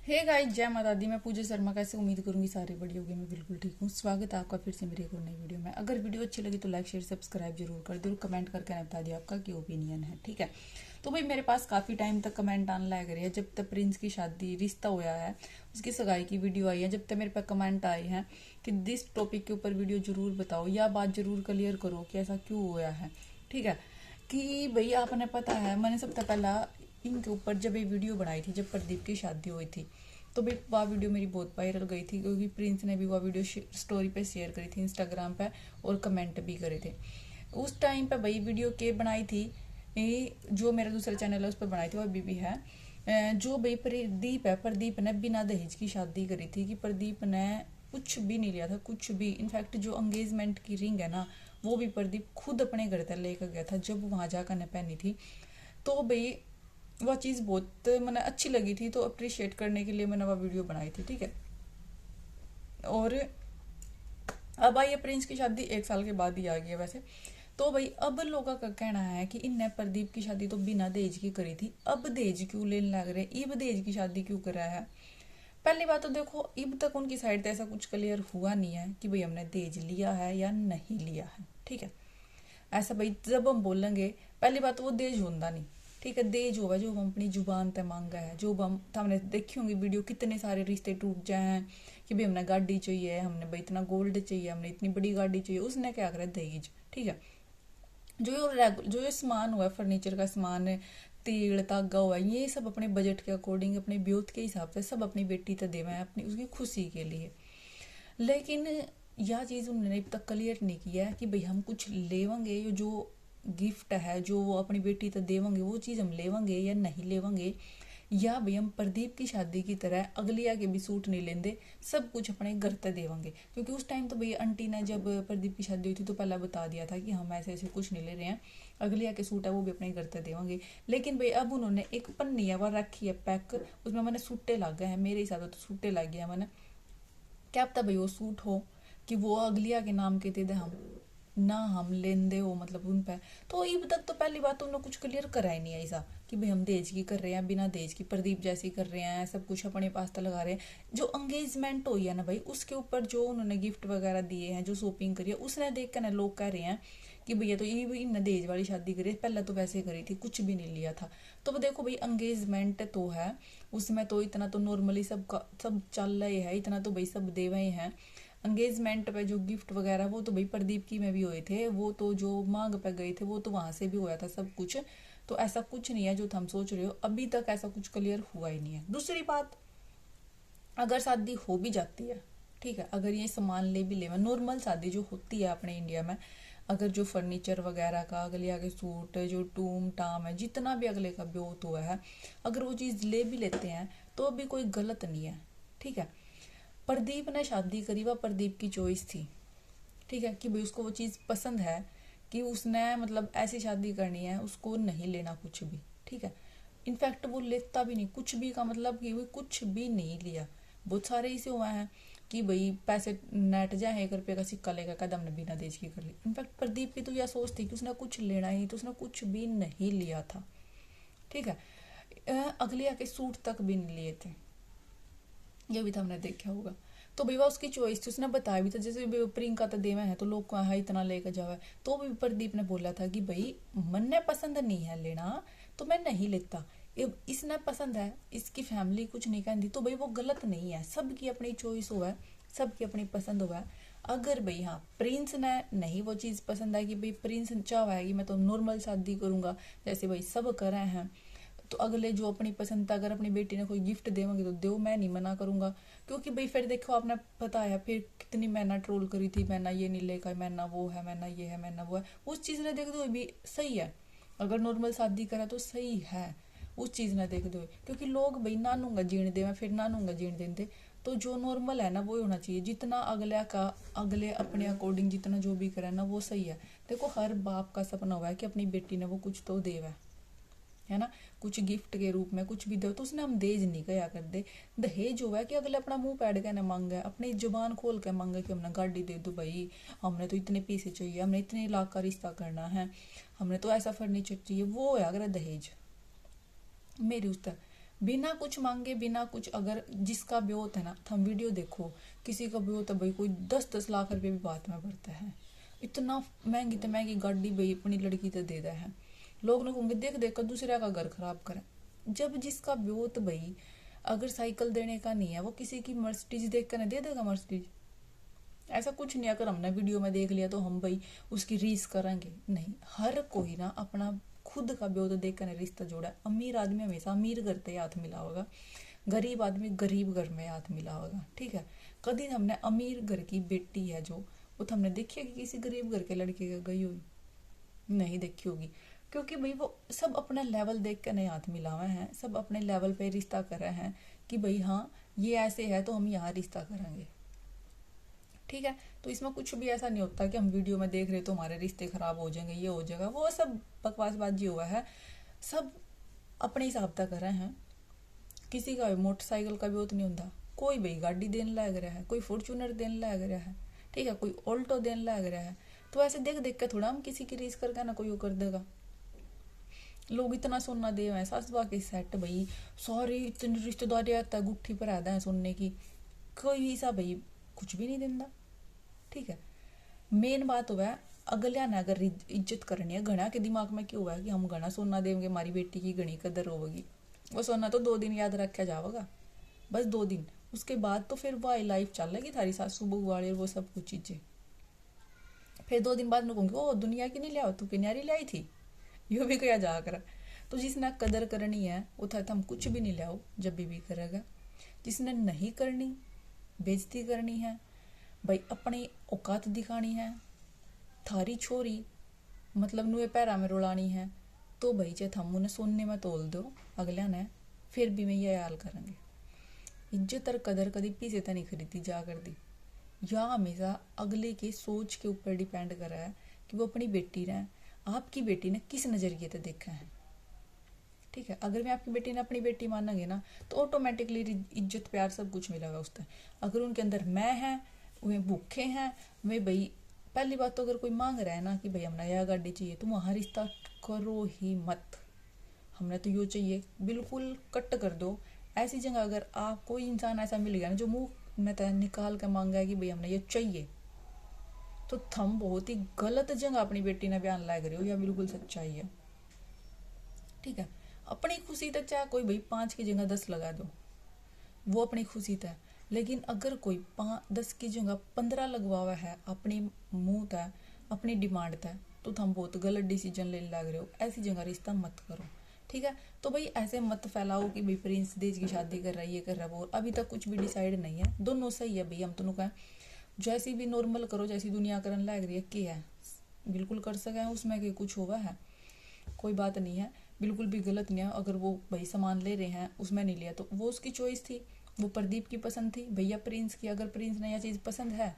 Hey guys, जय माता दी। मैं पूजा शर्मा। कैसे उम्मीद करूंगी सारे बढ़िया होंगे। मैं बिल्कुल ठीक हूँ। स्वागत है आपका फिर से मेरी एक और नई वीडियो में। अगर वीडियो अच्छी लगी तो लाइक शेयर सब्सक्राइब जरूर कर दो और कमेंट करके ना बता दिया आपका क्या ओपिनियन है। ठीक है, तो भाई मेरे पास काफी टाइम तक कमेंट आने लग रहे हैं। जब तक प्रिंस की शादी रिश्ता हुआ है, उसकी सगाई की वीडियो आई है, जब तक मेरे पास कमेंट आए हैं कि दिस टॉपिक के ऊपर वीडियो जरूर बताओ या बात जरूर क्लियर करो कि ऐसा क्यों हुआ है। ठीक है, कि भाई आपने पता है मैंने सबसे पहला इनके ऊपर जब ये वीडियो बनाई थी, जब प्रदीप की शादी हुई थी, तो भाई वह वीडियो मेरी बहुत वायरल गई थी क्योंकि प्रिंस ने भी वह वीडियो स्टोरी पे शेयर करी थी इंस्टाग्राम पे और कमेंट भी करे थे। उस टाइम पे भाई वीडियो के बनाई थी, जो मेरा दूसरा चैनल है उस पर बनाई थी, वो अभी भी है। जो भाई प्रदीप है, प्रदीप ने बिना दहेज की शादी करी थी। कि प्रदीप ने कुछ भी नहीं लिया था, कुछ भी। इनफैक्ट जो एंगेजमेंट की रिंग है ना, वो भी प्रदीप खुद अपने घर तक लेकर गया था जब वहां जाकर ने पहनी थी। तो भाई वह चीज़ बहुत मैंने अच्छी लगी थी, तो अप्रिशिएट करने के लिए मैंने वह वीडियो बनाई थी। ठीक है, और अब आई है प्रिंस की शादी 1 साल के बाद ही आ गई है वैसे। तो भाई अब लोगों का कहना है कि इनने प्रदीप की शादी तो बिना दहेज की करी थी, अब दहेज क्यों लेने लग रहे, इब दहेज की शादी क्यों करा है। पहली बात तो देखो, इब तक उनकी साइड से ऐसा कुछ क्लियर हुआ नहीं है कि भाई हमने दहेज लिया है या नहीं लिया है। ठीक है, ऐसा भाई जब हम बोलेंगे, पहली बात तो वो दहेज होता नहीं। ठीक है, दहेज होगा जो हम अपनी जुबान तय मांगा है, जो हम हमने देखी होंगी वीडियो, कितने सारे रिश्ते टूट जाए हैं कि भाई हमने गाड़ी चाहिए, हमने भाई इतना गोल्ड चाहिए, हमने इतनी बड़ी गाड़ी चाहिए, उसने क्या करा, दहेज। ठीक है, जो ये सामान हुआ है, फर्नीचर का सामान है, तेल धागा हुआ है, ये सब अपने बजट के अकॉर्डिंग, अपने ब्योत के हिसाब से सब अपनी बेटी तक देवा है, अपनी उसकी खुशी के लिए। लेकिन यह चीज़ उन्होंने अब तक क्लियर नहीं किया है कि भाई हम कुछ लेवेंगे, जो गिफ्ट है जो वो अपनी बेटी तक देवेंगे, वो चीज़ हम लेवेंगे या नहीं लेवेंगे। या भाई हम प्रदीप की शादी की तरह अगलिया के भी सूट नहीं लेंदे, सब कुछ अपने घर तक देवेंगे। क्योंकि उस टाइम तो भाई आंटी ने जब प्रदीप की शादी हुई थी तो पहले बता दिया था कि हम ऐसे ऐसे कुछ नहीं ले रहे हैं, अगलिया के सूट है वो भी अपने घर तक देवेंगे। लेकिन भाई अब उन्होंने एक पन्नी है वह रखी है पैक, उसमें मैंने सूटे लग गए हैं, मेरे हिसाब से तो सूटे लग गया मैंने। क्या पता भाई वो सूट हो कि वो अगलिया के नाम के दे हम ना हम लेंदे हो, मतलब उन पे। तो अब तक तो पहली बात तो उन्होंने कुछ क्लियर करा ही नहीं है ऐसा कि भाई हम दहेज की कर रहे हैं, बिना दहेज की प्रदीप जैसी कर रहे हैं, सब कुछ अपने पास तो लगा रहे हैं। जो एंगेजमेंट हुई है ना भाई, उसके ऊपर जो उन्होंने गिफ्ट वगैरह दिए हैं, जो शॉपिंग करी है, उसने देख कर ना लोग कह रहे हैं कि भैया तो ये भी इन्हें दहेज वाली शादी करी है, पहले तो वैसे करी थी, कुछ भी नहीं लिया था। तो वो देखो भाई, एंगेजमेंट तो है, उसमें तो इतना तो नॉर्मली सबका सब चल रहे है, इतना तो भाई सब दे रहे हैं। एंगेजमेंट पे जो गिफ्ट वगैरह वो तो भाई प्रदीप की में भी हुए थे, वो तो जो मांग पे गए थे वो तो वहां से भी हुआ था सब कुछ। तो ऐसा कुछ नहीं है जो तुम सोच रहे हो, अभी तक ऐसा कुछ क्लियर हुआ ही नहीं है। दूसरी बात, अगर शादी हो भी जाती है, ठीक है, अगर ये सामान ले भी ले, नॉर्मल शादी जो होती है अपने इंडिया में, अगर जो फर्नीचर वगैरह का, अगले आगे सूट, जो टूम टाम है, जितना भी अगले का ब्योत हुआ है, अगर वो चीज़ ले भी लेते हैं तो अभी कोई गलत नहीं है। ठीक है, प्रदीप ने शादी करी, वह प्रदीप की चॉइस थी। ठीक है, कि भाई उसको वो चीज़ पसंद है कि उसने मतलब ऐसी शादी करनी है, उसको नहीं लेना कुछ भी। ठीक है, इनफैक्ट वो लेता भी नहीं कुछ भी, का मतलब कि वो कुछ भी नहीं लिया। बहुत सारे ऐसे हुए हैं कि भाई पैसे नेट जाए, 1 रुपये का सिक्का लेकर कदम ने बिना दहेज की कर ली। इनफैक्ट प्रदीप की तो यह सोच थी कि उसने कुछ लेना ही, तो उसने कुछ भी नहीं लिया था। ठीक है, अगले आके सूट तक भी नहीं लिए थे, ये भी तो हमने देखा होगा। तो भाई वह उसकी चॉइस थी, उसने बताया भी था। जैसे प्रियंका तो देवा है तो लोग कहाँ इतना लेकर जावा, तो भी प्रदीप ने बोला था कि भाई मन ने पसंद नहीं है लेना तो मैं नहीं लेता, इसने पसंद है, इसकी फैमिली कुछ नहीं कहती, तो भाई वो गलत नहीं है, सबकी अपनी चॉइस हुआ है, सबकी अपनी पसंद हुआ है। अगर भाई हाँ प्रिंस ने नहीं वो चीज़ पसंद है कि भाई प्रिंस चाह है कि मैं तो नॉर्मल शादी करूंगा जैसे भाई सब कर रहे हैं, तो अगले जो अपनी पसंद था, अगर अपनी बेटी ने कोई गिफ्ट देवोगे तो दो, मैं नहीं मना करूंगा। क्योंकि भाई फिर देखो, आपने पता है फिर कितनी मैंने ट्रोल करी थी, मैंने ये नहीं लेकर, मैंने वो है, मैंने ये है, मैंने वो है। उस चीज़ ने देख दो भी सही है, अगर नॉर्मल शादी करा तो सही है, उस चीज़ ने देख दो। क्योंकि लोग भाई नानूंगा जीण दे, मैं फिर नानूंगा जीण देंगे। तो जो नॉर्मल है ना वो होना चाहिए, जितना अगले का, अगले अपने अकॉर्डिंग जितना जो भी करे ना वो सही है। देखो हर बाप का सपना हुआ है कि अपनी बेटी ने वो कुछ तो देवा है ना, कुछ गिफ्ट के रूप में कुछ भी दो, तो उसने हम दहेज नहीं गया कर दे। दहेज हुआ है कि अगले अपना मुंह पैड के ना मांगे, अपनी जुबान खोल के मांगे कि हमने गाड़ी दे दो भाई, हमने तो इतने पैसे चाहिए, हमने इतने लाख का रिश्ता करना है, हमने तो ऐसा फर्नीचर चाहिए, वो है अगर दहेज मेरी उस तक। बिना कुछ मांगे, बिना कुछ, अगर जिसका ब्योत है ना, तो हम वीडियो देखो, किसी का ब्योत है भाई, कोई 10-10 लाख रुपए भी बात में भरता है, इतना महंगी तो महंगी गाड़ी भाई अपनी लड़की तो दे है। लोग ना कहेंगे देख देख कर दूसरे का घर खराब करे। जब जिसका ब्योत भाई अगर साइकिल देने का नहीं है, वो किसी की मर्सिडीज देख कर दे देगा मर्सिडीज। ऐसा कुछ नहीं अगर हमने वीडियो में देख लिया तो हम भाई उसकी रीस करेंगे, नहीं। हर कोई ना अपना खुद का ब्योत देख कर रिश्ता जोड़ा है। अमीर आदमी हमेशा अमीर घर पे हाथ मिला होगा, गरीब आदमी गरीब घर में हाथ मिला होगा, ठीक है। कभी हमने अमीर घर की बेटी है जो, वो तो हमने देखी है कि किसी गरीब घर के लड़के का गई हुई नहीं देखी होगी, क्योंकि भाई वो सब अपना लेवल देख कर नहीं हाथ मिलावे हैं, सब अपने लेवल पे रिश्ता कर रहे हैं कि भाई हाँ ये ऐसे है तो हम यहाँ रिश्ता करेंगे, ठीक है। तो इसमें कुछ भी ऐसा नहीं होता कि हम वीडियो में देख रहे तो हमारे रिश्ते खराब हो जाएंगे, ये हो जाएगा, वो सब बकवासबाजी हुआ है। सब अपने हिसाब तक कर रहे हैं। किसी का मोटरसाइकिल का भी नहीं होता, कोई भाई गाड़ी देने लग रहा है, कोई फॉर्चूनर देने लग रहा है, ठीक है, कोई ऑल्टो देने लग रहा है। तो ऐसे देख देख के थोड़ा हम किसी की रीस करके ना कोई वो कर देगा। लोग इतना सोना दे हैं, सास के सेट भाई सारी इतनी रिश्तेदारी आता है, गुट्ठी पर आदा है सोने की, कोई सा भाई कुछ भी नहीं देता, ठीक है। मेन बात हुआ है अगलिया ने अगर इज्जत करनी है, घना के दिमाग में क्यों हुआ है कि हम घना सोना देंगे, हमारी बेटी की घनी कदर होगी। वो सोना तो 2 दिन याद रखा जाएगा, बस 2 दिन, उसके बाद तो फिर वही लाइफ चलेगी थारी सासू बहू वाली और वो सब कुछ चीजें। फिर 2 दिन बाद मैं कहूँगी ओ दुनिया की नहीं लिया, तू किनारी लाई थी, यो भी कहा जा कर। तो जिसने कदर करनी है वो था हम कुछ भी नहीं लाओ, जब भी करेगा। जिसने नहीं करनी, बेइज्जती करनी है भाई, अपनी औकात दिखानी है, थारी छोरी मतलब नुए पैरा में रुलानी है, तो भाई चाहे हम उन्हें सोने में तोल दो अगले ने, फिर भी मैं ये हाल करेंगे। इज्जत और कदर कभी पीछे तो नहीं खरीदी जा कर दी, या हमेशा अगले के सोच के ऊपर डिपेंड कर रहा है कि वो अपनी बेटी ने, आपकी बेटी ने किस नजरिए से देखा है, ठीक है। अगर मैं आपकी बेटी ने अपनी बेटी मानेंगे ना तो ऑटोमेटिकली इज्जत प्यार सब कुछ मिलेगा उससे। अगर उनके अंदर मैं है, वे भूखे हैं, वे भाई पहली बात तो अगर कोई मांग रहा है ना कि भाई हमने यह गाड़ी चाहिए, तो वहाँ रिश्ता करो ही मत, हमने तो यो चाहिए, बिल्कुल कट कर दो। ऐसी जगह अगर आप कोई इंसान ऐसा मिल गया ना जो मुंह में तो निकाल कर मांगा है कि भाई हमने ये चाहिए, तो थम बहुत ही गलत जगह अपनी बेटी ने बयान लाग रहे हो, या बिल्कुल सच्चाई है, ठीक है। अपनी खुशी तक चाहे कोई भाई 5 की जगह 10 लगा दो, वो अपनी खुशी तक, लेकिन अगर कोई 10 की जगह 15 लगवावा है अपनी मुंह तक, अपनी डिमांड तक, तो तुम बहुत गलत डिसीजन लेने लग रहे हो। ऐसी जगह रिश्ता मत करो, ठीक है। तो भाई ऐसे मत फैलाओ कि भाई प्रिंस देश की शादी कर रहा है, ये कर रहा है, वो अभी तक कुछ भी डिसाइड नहीं है, दोनों सही है भाई। हम दोनों का जैसी भी नॉर्मल करो, जैसी दुनिया करने लग रही है कि है बिल्कुल कर सके, उसमें कि कुछ होगा है, कोई बात नहीं है, बिल्कुल भी गलत नहीं है। अगर वो भाई सामान ले रहे हैं उसमें नहीं लिया तो वो उसकी चॉइस थी, वो प्रदीप की पसंद थी, भैया प्रिंस की। अगर प्रिंस ने यह चीज़ पसंद है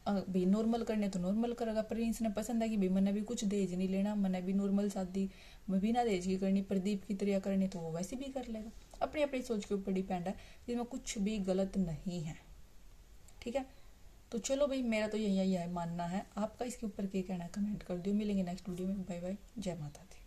भाई नॉर्मल करने तो नॉर्मल करेगा, प्रिंस ने पसंद है कि भाई मैंने भी कुछ दहेज नहीं लेना, मैंने भी नॉर्मल शादी मैं बिना दहेज की करनी, प्रदीप की तरह करनी, तो वो वैसे भी कर लेगा। अपनी अपनी सोच के ऊपर डिपेंड है, जिसमें कुछ भी गलत नहीं है, ठीक है। तो चलो भाई मेरा तो यही है मानना है, आपका इसके ऊपर क्या कहना है कमेंट कर दो। मिलेंगे नेक्स्ट वीडियो में, बाय बाय, जय माता दी।